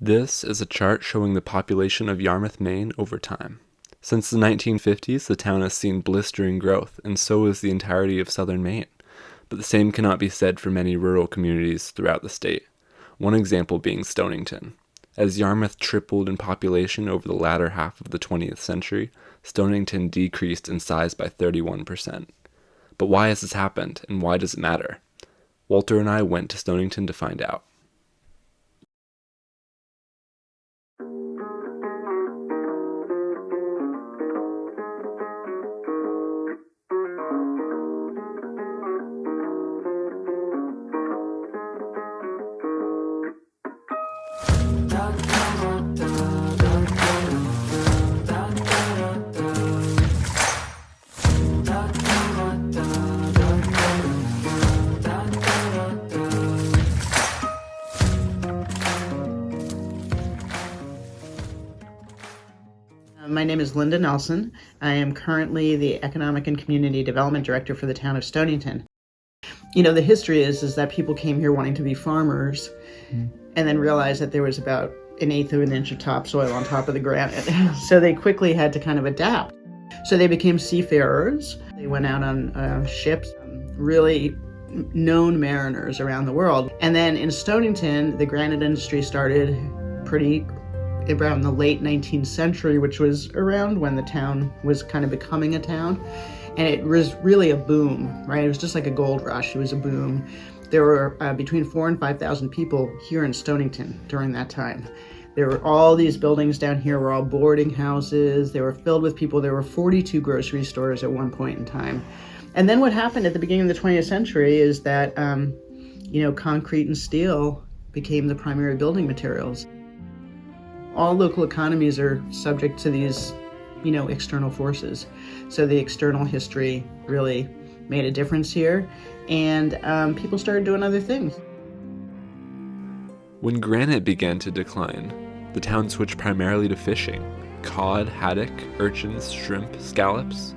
This is a chart showing the population of Yarmouth, Maine over time. Since the 1950s, the town has seen blistering growth, and so has the entirety of southern Maine. But the same cannot be said for many rural communities throughout the state. One example being Stonington. As Yarmouth tripled in population over the latter half of the 20th century, Stonington decreased in size by 31%. But why has this happened, and why does it matter? Walter and I went to Stonington to find out. My name is Linda Nelson. I am currently the Economic and Community Development Director for the town of Stonington. You know, the history is that people came here wanting to be farmers and then realized that there was about an eighth of an inch of topsoil on top of the granite. So they quickly had to kind of adapt. So they became seafarers. They went out on ships, really known mariners around the world. And then in Stonington, the granite industry started pretty around the late 19th century, which was around when the town was kind of becoming a town. And it was really a boom, right? It was just like a gold rush. It was a boom. There were between 4,000 and 5,000 people here in Stonington during that time. There were all these buildings down here were all boarding houses. They were filled with people. There were 42 grocery stores at one point in time. And then what happened at the beginning of the 20th century is that, concrete and steel became the primary building materials. All local economies are subject to these, external forces. So the external history really made a difference here, and people started doing other things. When granite began to decline, the town switched primarily to fishing: cod, haddock, urchins, shrimp, scallops.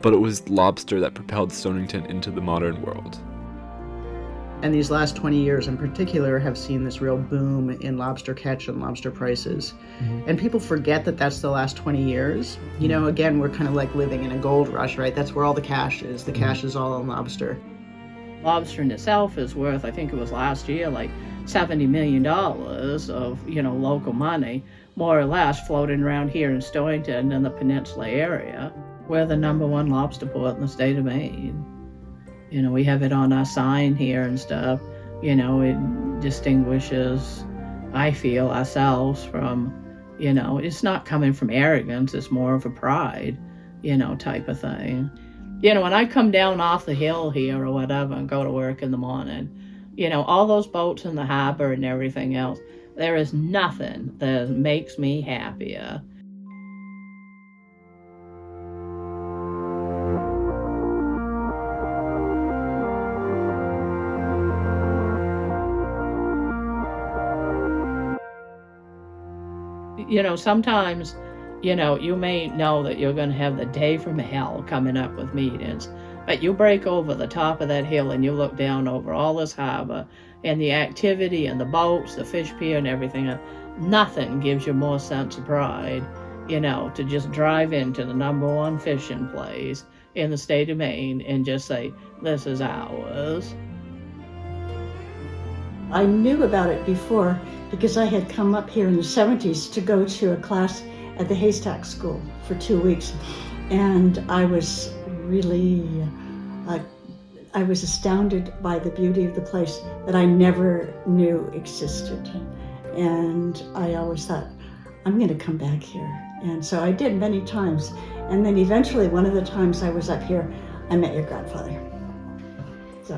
But it was lobster that propelled Stonington into the modern world. And these last 20 years in particular have seen this real boom in lobster catch and lobster prices. And people forget that that's the last 20 years. Again, we're kind of like living in a gold rush, right? That's where all the cash is. The cash is all on lobster. Lobster in itself is worth, I think it was last year, like $70 million of, local money, more or less, floating around here in Stonington and the peninsula area. We're the #1 lobster port in the state of Maine. We have it on our sign here and stuff. It distinguishes, I feel, ourselves from, it's not coming from arrogance, it's more of a pride, type of thing. When I come down off the hill here or whatever and go to work in the morning, all those boats in the harbor and everything else, there is nothing that makes me happier. Sometimes, you may know that you're going to have the day from hell coming up with meetings, but you break over the top of that hill and you look down over all this harbor and the activity and the boats, the fish pier and everything. Nothing gives you more sense of pride, to just drive into the #1 fishing place in the state of Maine and just say, this is ours. I knew about it before because I had come up here in the 70s to go to a class at the Haystack School for 2 weeks. And I was really, I was astounded by the beauty of the place that I never knew existed. And I always thought, I'm gonna come back here. And so I did many times. And then eventually, one of the times I was up here, I met your grandfather. So.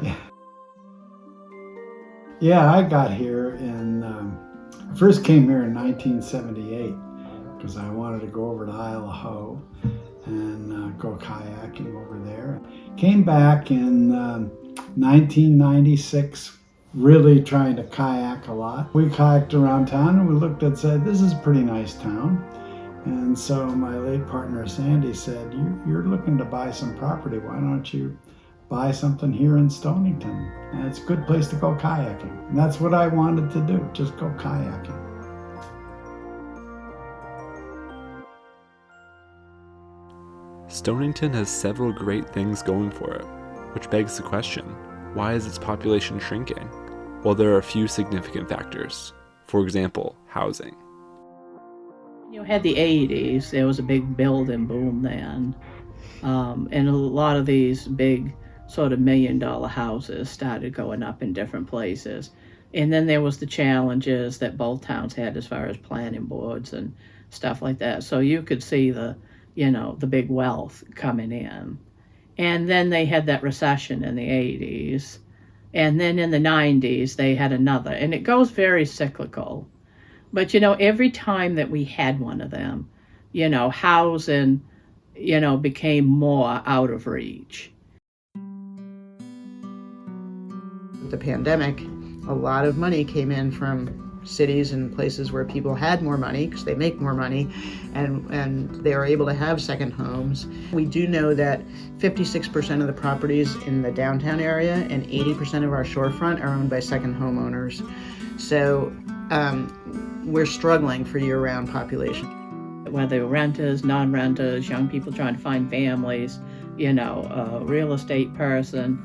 Yeah, I got here I first came here in 1978 because I wanted to go over to Isle of Howe and go kayaking over there. Came back in 1996, really trying to kayak a lot. We kayaked around town and we looked and said, this is a pretty nice town. And so my late partner Sandy said, you're looking to buy some property, why don't you buy something here in Stonington? And it's a good place to go kayaking. And that's what I wanted to do, just go kayaking. Stonington has several great things going for it, which begs the question, why is its population shrinking? Well, there are a few significant factors. For example, housing. You had the 80s, there was a big building boom then. And a lot of these big sort of $1 million houses started going up in different places. And then there was the challenges that both towns had as far as planning boards and stuff like that. So you could see the big wealth coming in. And then they had that recession in the 80s. And then in the 90s, they had another. And it goes very cyclical. But, every time that we had one of them, housing, became more out of reach. With the pandemic, a lot of money came in from cities and places where people had more money because they make more money and they are able to have second homes. We do know that 56% of the properties in the downtown area and 80% of our shorefront are owned by second homeowners. So we're struggling for year-round population. Whether renters, non-renters, young people trying to find families, a real estate person,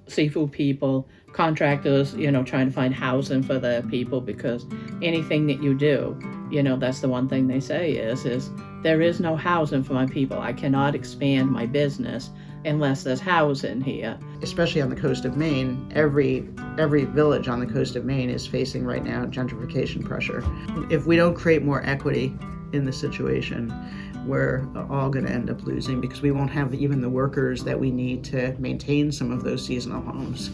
seafood people, contractors, trying to find housing for their people, because anything that you do, that's the one thing they say is there is no housing for my people. I cannot expand my business unless there's housing here. Especially on the coast of Maine, every village on the coast of Maine is facing right now gentrification pressure. If we don't create more equity in the situation, we're all going to end up losing because we won't have even the workers that we need to maintain some of those seasonal homes.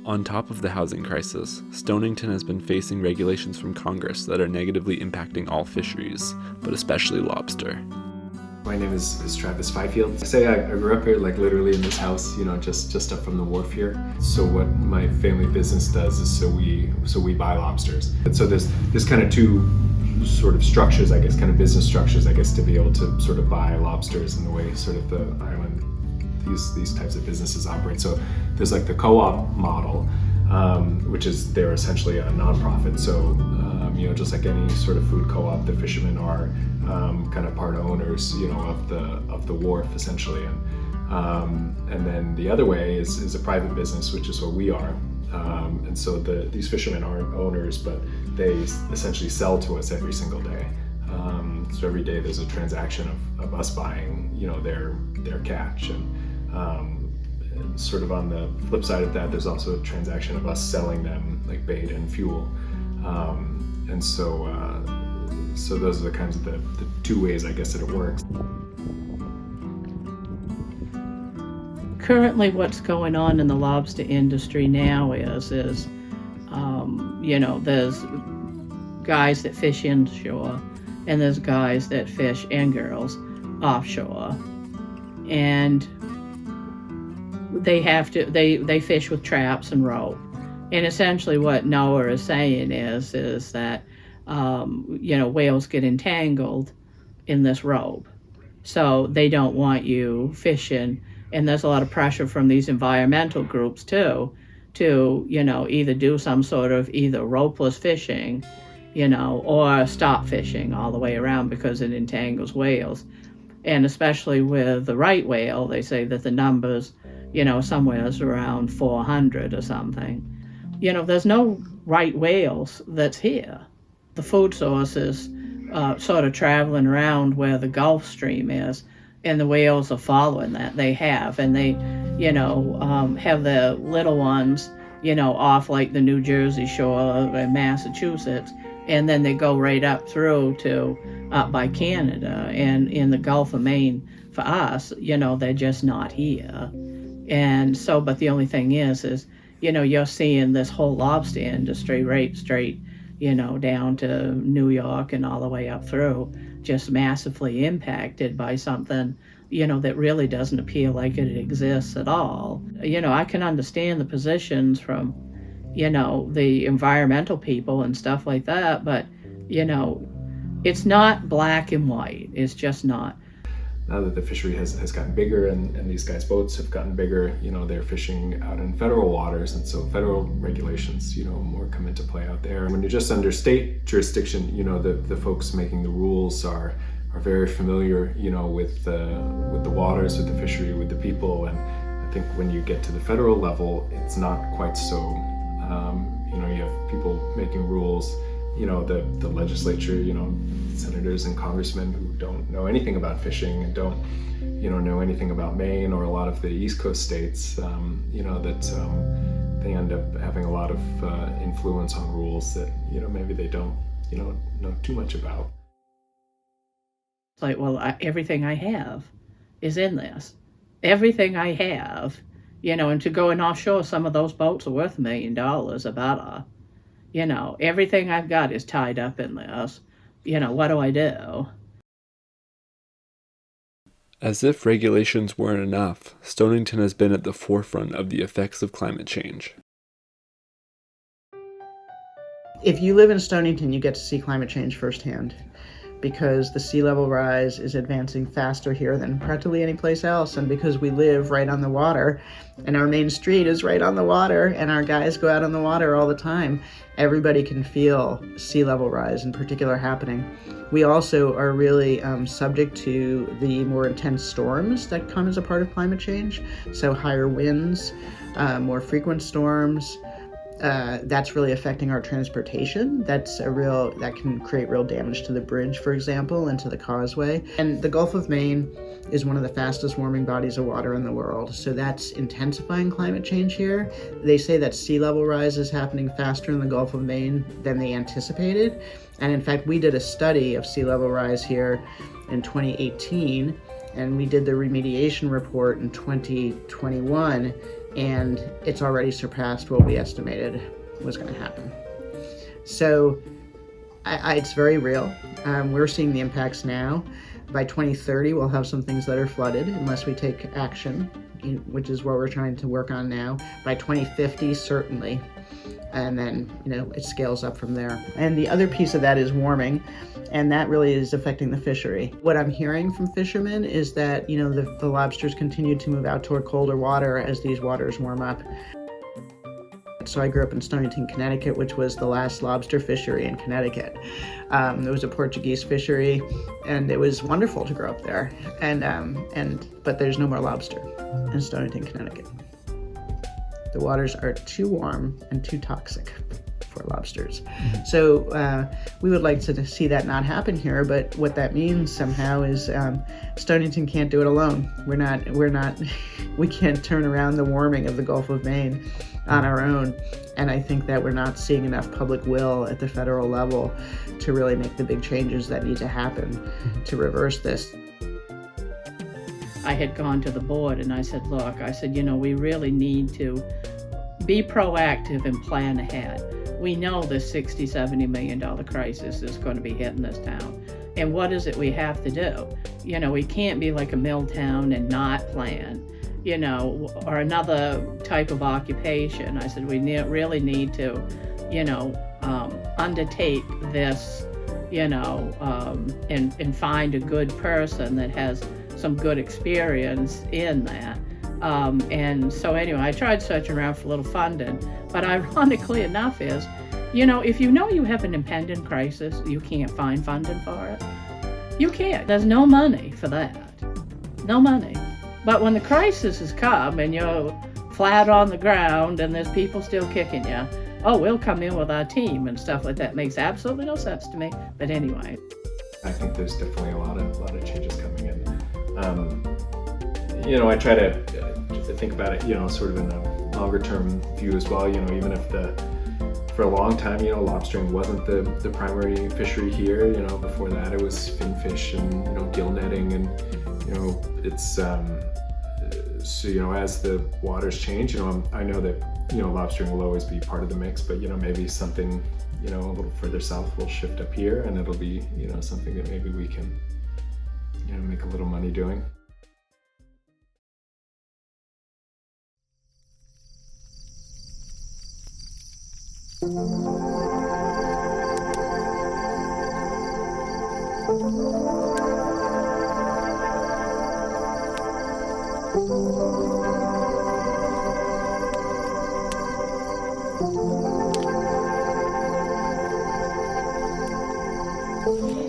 On top of the housing crisis, Stonington has been facing regulations from Congress that are negatively impacting all fisheries, but especially lobster. My name is Travis Fifield. I grew up here, like literally in this house, just up from the wharf here. So what my family business does is so we buy lobsters. And so there's kind of two sort of structures, I guess, kind of business structures, I guess, to be able to sort of buy lobsters in the way sort of the island, these types of businesses operate. So there's like the co-op model, which is they're essentially a nonprofit. So just like any sort of food co-op, the fishermen are kind of part owners, of the wharf essentially. And then the other way is a private business, which is what we are. And so these fishermen aren't owners, but they essentially sell to us every single day. So every day there's a transaction of us buying, their catch. And sort of on the flip side of that, there's also a transaction of us selling them like bait and fuel. And so those are the kinds of the two ways, I guess, that it works. Currently, what's going on in the lobster industry now is there's guys that fish inshore, and there's guys that fish, and girls, offshore. And they fish with traps and rope. And essentially what NOAA is saying is that, whales get entangled in this rope. So they don't want you fishing. And there's a lot of pressure from these environmental groups too, to, either do some sort of either ropeless fishing, or stop fishing all the way around because it entangles whales. And especially with the right whale, they say that the numbers, somewhere is around 400 or something. There's no right whales that's here. The food source is sort of traveling around where the Gulf Stream is, and the whales are following that. They have, and they, have the little ones, off like the New Jersey shore and Massachusetts, and then they go right up through to up by Canada, and in the Gulf of Maine. For us, they're just not here. And so, but the only thing is, you're seeing this whole lobster industry right straight, down to New York and all the way up through, just massively impacted by something, that really doesn't appear like it exists at all. I can understand the positions from, the environmental people and stuff like that, but, it's not black and white. It's just not. now that the fishery has gotten bigger and these guys' boats have gotten bigger, they're fishing out in federal waters, and so federal regulations, more come into play out there. When you're just under state jurisdiction, the folks making the rules are very familiar, with the waters, with the fishery, with the people. And I think when you get to the federal level, it's not quite so. You have people making rules, the legislature, senators and congressmen who don't know anything about fishing and don't, know anything about Maine or a lot of the East Coast states, they end up having a lot of influence on rules that, maybe they don't, know too much about. It's like, well, everything I have is in this. Everything I have, and to go in offshore, some of those boats are worth $1 million about everything I've got is tied up in this. What do I do? As if regulations weren't enough, Stonington has been at the forefront of the effects of climate change. If you live in Stonington, you get to see climate change firsthand, because the sea level rise is advancing faster here than practically any place else. And because we live right on the water and our main street is right on the water and our guys go out on the water all the time, everybody can feel sea level rise in particular happening. We also are really subject to the more intense storms that come as a part of climate change. So higher winds, more frequent storms. That's really affecting our transportation. That can create real damage to the bridge, for example, and to the causeway. And the Gulf of Maine is one of the fastest warming bodies of water in the world. So that's intensifying climate change here. They say that sea level rise is happening faster in the Gulf of Maine than they anticipated. And in fact, we did a study of sea level rise here in 2018, and we did the remediation report in 2021. And it's already surpassed what we estimated was going to happen. So it's very real. We're seeing the impacts now. By 2030, we'll have some things that are flooded unless we take action, which is what we're trying to work on now. By 2050, certainly. And then, it scales up from there. And the other piece of that is warming, and that really is affecting the fishery. What I'm hearing from fishermen is that, the lobsters continue to move out toward colder water as these waters warm up. So I grew up in Stonington, Connecticut, which was the last lobster fishery in Connecticut. It was a Portuguese fishery, and it was wonderful to grow up there. But there's no more lobster in Stonington, Connecticut. The waters are too warm and too toxic for lobsters. So we would like to see that not happen here, but what that means somehow is Stonington can't do it alone. We can't turn around the warming of the Gulf of Maine on our own. And I think that we're not seeing enough public will at the federal level to really make the big changes that need to happen to reverse this. I had gone to the board and I said, look, we really need to be proactive and plan ahead. We know this $60-70 million crisis is going to be hitting this town. And what is it we have to do? We can't be like a mill town and not plan, or another type of occupation. I said, we really need to, undertake this, and find a good person that has some good experience in that. And so anyway, I tried searching around for a little funding, but ironically enough is, if you have an impending crisis, you can't find funding for it. You can't. There's no money for that. No money. But when the crisis has come and you're flat on the ground and there's people still kicking you, we'll come in with our team and stuff like that. Makes absolutely no sense to me. But anyway. I think there's definitely a lot of changes coming in. I try to think about it, sort of in a longer term view as well. Even if for a long time, lobstering wasn't the primary fishery here. Before that it was finfish and gill netting, and it's so as the waters change, I know that lobstering will always be part of the mix, but maybe something a little further south will shift up here, and it'll be something that maybe we can make a little money doing.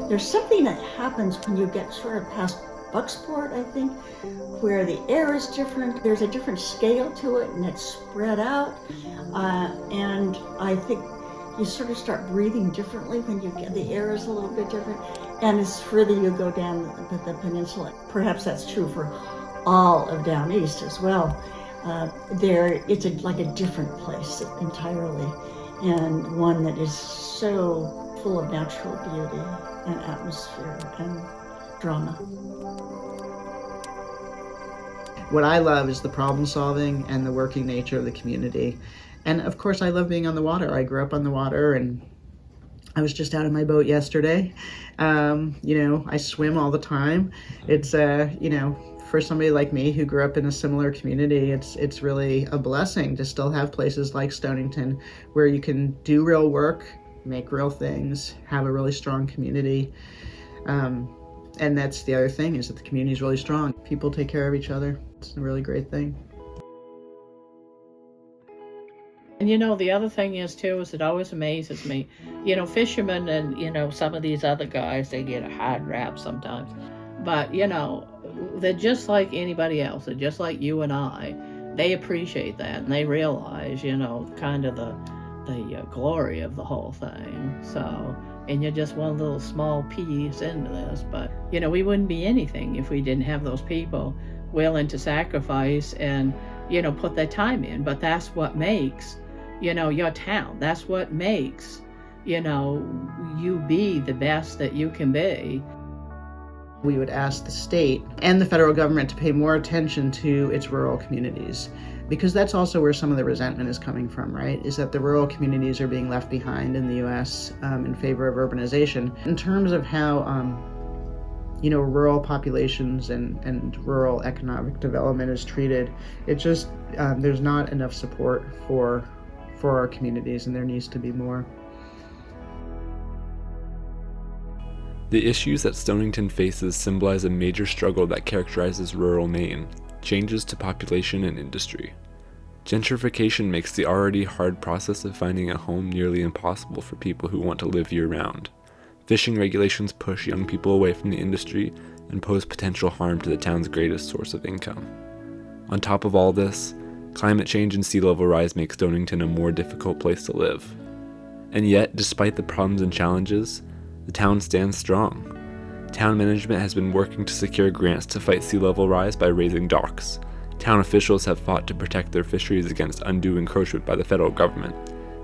There's something that happens when you get sort of past Bucksport, I think, where the air is different. There's a different scale to it, and it's spread out. And I think you sort of start breathing differently when you get, the air is a little bit different. And as further you go down the peninsula, perhaps that's true for all of down east as well. It's like a different place entirely, and one that is so full of natural beauty and atmosphere and drama. What I love is the problem solving and the working nature of the community. And of course, I love being on the water. I grew up on the water, and I was just out of my boat yesterday. I swim all the time. It's, for somebody like me who grew up in a similar community, it's really a blessing to still have places like Stonington where you can do real work, make real things, have a really strong community. And that's the other thing, is that the community is really strong. People take care of each other. It's a really great thing. And the other thing is too, is it always amazes me, fishermen and, some of these other guys, they get a hard rap sometimes. But, they're just like anybody else. They're just like you and I. They appreciate that, and they realize, kind of the glory of the whole thing. So, and you're just one little small piece into this. But, we wouldn't be anything if we didn't have those people willing to sacrifice and, put their time in. But that's what makes, your town. That's what makes, you be the best that you can be. We would ask the state and the federal government to pay more attention to its rural communities, because that's also where some of the resentment is coming from, right? Is that the rural communities are being left behind in the U.S. In favor of urbanization. In terms of how, rural populations and rural economic development is treated, it just, there's not enough support for our communities, and there needs to be more. The issues that Stonington faces symbolize a major struggle that characterizes rural Maine: changes to population and industry. Gentrification makes the already hard process of finding a home nearly impossible for people who want to live year-round. Fishing regulations push young people away from the industry and pose potential harm to the town's greatest source of income. On top of all this, climate change and sea level rise make Stonington a more difficult place to live. And yet, despite the problems and challenges, the town stands strong. Town management has been working to secure grants to fight sea level rise by raising docks. Town officials have fought to protect their fisheries against undue encroachment by the federal government,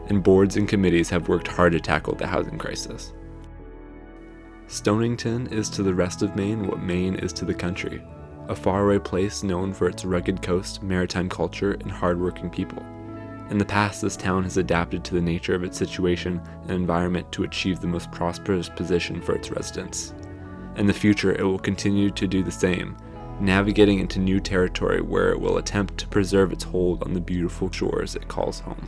and boards and committees have worked hard to tackle the housing crisis. Stonington is to the rest of Maine what Maine is to the country, a faraway place known for its rugged coast, maritime culture, and hardworking people. In the past, this town has adapted to the nature of its situation and environment to achieve the most prosperous position for its residents. In the future, it will continue to do the same, navigating into new territory where it will attempt to preserve its hold on the beautiful shores it calls home.